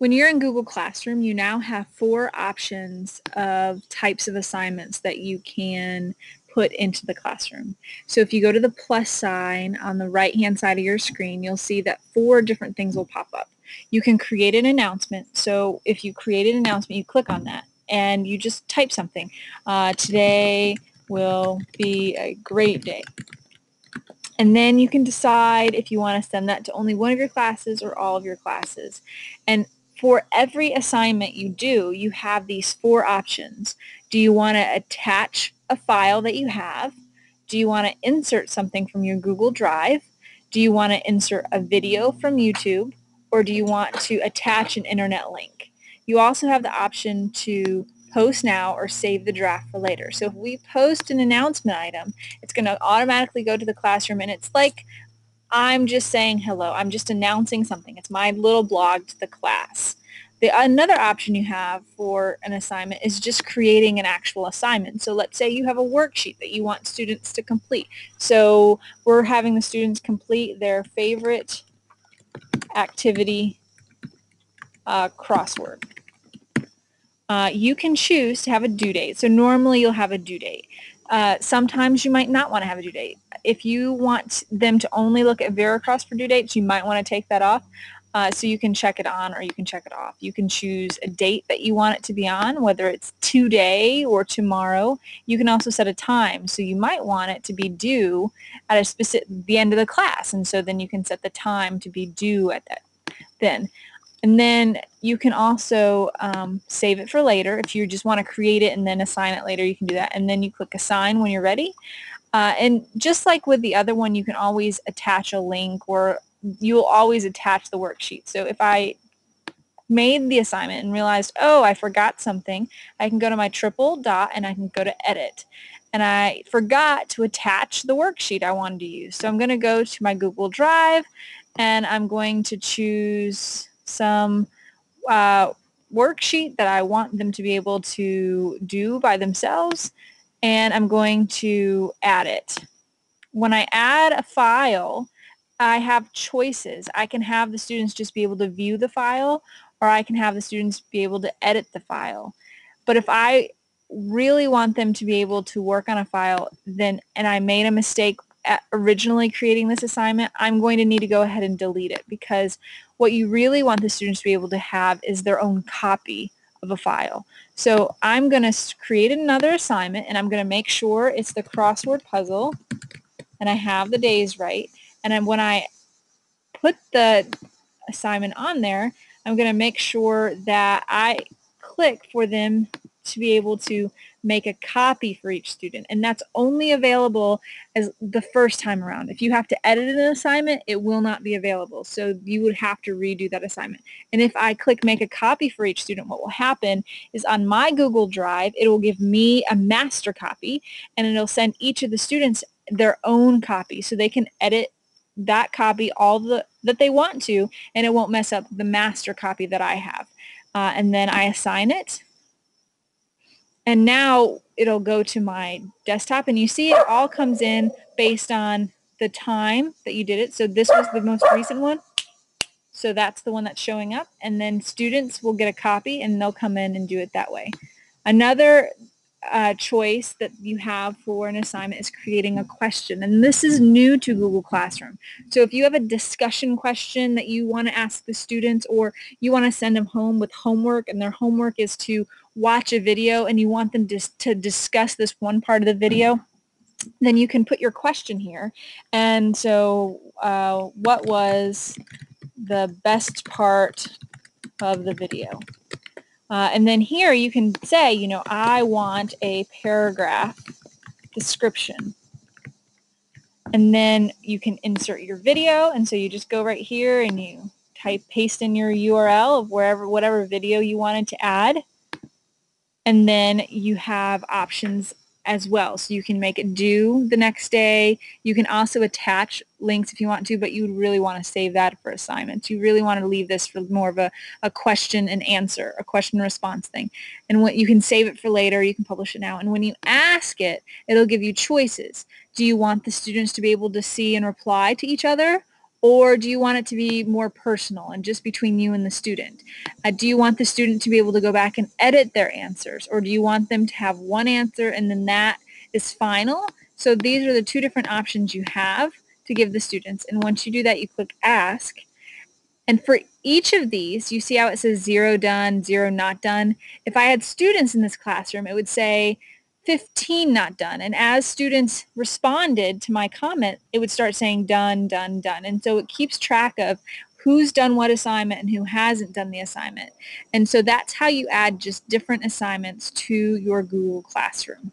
When you're in Google Classroom, you now have 4 options of types of assignments that you can put into the classroom. So if you go to the plus sign on the right-hand side of your screen, you'll see that 4 different things will pop up. You can create an announcement. So if you create an announcement, you click on that and you just type something. Today will be a great day. And then you can decide if you want to send that to only one of your classes or all of your classes. And for every assignment you do, you have these 4 options. Do you want to attach a file that you have? Do you want to insert something from your Google Drive? Do you want to insert a video from YouTube? Or do you want to attach an internet link? You also have the option to post now or save the draft for later. So if we post an announcement item, it's going to automatically go to the classroom, and it's like I'm just saying hello. I'm just announcing something. It's my little blog to the class. Another option you have for an assignment is just creating an actual assignment. So let's say you have a worksheet that you want students to complete. So we're having the students complete their favorite activity crossword. You can choose to have a due date. So normally you'll have a due date. Sometimes you might not want to have a due date. If you want them to only look at Veracross for due dates, you might want to take that off. So you can check it on or you can check it off. You can choose a date that you want it to be on, whether it's today or tomorrow. You can also set a time. So you might want it to be due at the end of the class, and so then you can set the time to be due at that then. And then you can also save it for later. If you just want to create it and then assign it later, you can do that. And then you click assign when you're ready. And just like with the other one, you can always attach a link, or you'll always attach the worksheet. So if I made the assignment and realized, oh, I forgot something, I can go to my triple dot and I can go to edit. And I forgot to attach the worksheet I wanted to use. So I'm going to go to my Google Drive and I'm going to choose some worksheet that I want them to be able to do by themselves, and I'm going to add it. When I add a file, I have choices. I can have the students just be able to view the file, or I can have the students be able to edit the file. But if I really want them to be able to work on a file, and I made a mistake at originally creating this assignment, I'm going to need to go ahead and delete it, because what you really want the students to be able to have is their own copy of a file. So I'm going to create another assignment, and I'm going to make sure it's the crossword puzzle and I have the days right. And when I put the assignment on there, I'm going to make sure that I click for them to be able to make a copy for each student, and that's only available as the first time around. If you have to edit an assignment, it will not be available, so you would have to redo that assignment. And if I click make a copy for each student, what will happen is on my Google Drive, it will give me a master copy, and it'll send each of the students their own copy, so they can edit that copy that they want to, and it won't mess up the master copy that I have. And then I assign it, and now it'll go to my desktop, and you see it all comes in based on the time that you did it. So this was the most recent one, so that's the one that's showing up, and then students will get a copy and they'll come in and do it that way. Another choice that you have for an assignment is creating a question, and this is new to Google Classroom. So if you have a discussion question that you want to ask the students, or you want to send them home with homework, and their homework is to watch a video and you want them to discuss this one part of the video, then you can put your question here. And so what was the best part of the video? And then here you can say, I want a paragraph description. And then you can insert your video, and so you just go right here and you paste in your URL of whatever video you wanted to add. And then you have options as well. So you can make it due the next day. You can also attach links if you want to, but you would really want to save that for assignments. You really want to leave this for more of a question and answer, a question and response thing. And you can save it for later, you can publish it now. And when you ask it, it'll give you choices. Do you want the students to be able to see and reply to each other? Or do you want it to be more personal and just between you and the student? Do you want the student to be able to go back and edit their answers? Or do you want them to have one answer and then that is final? So these are the two different options you have to give the students. And once you do that, you click Ask. And for each of these, you see how it says 0 done, 0 not done? If I had students in this classroom, it would say 15 not done. And as students responded to my comment, it would start saying done, done, done. And so it keeps track of who's done what assignment and who hasn't done the assignment. And so that's how you add just different assignments to your Google Classroom.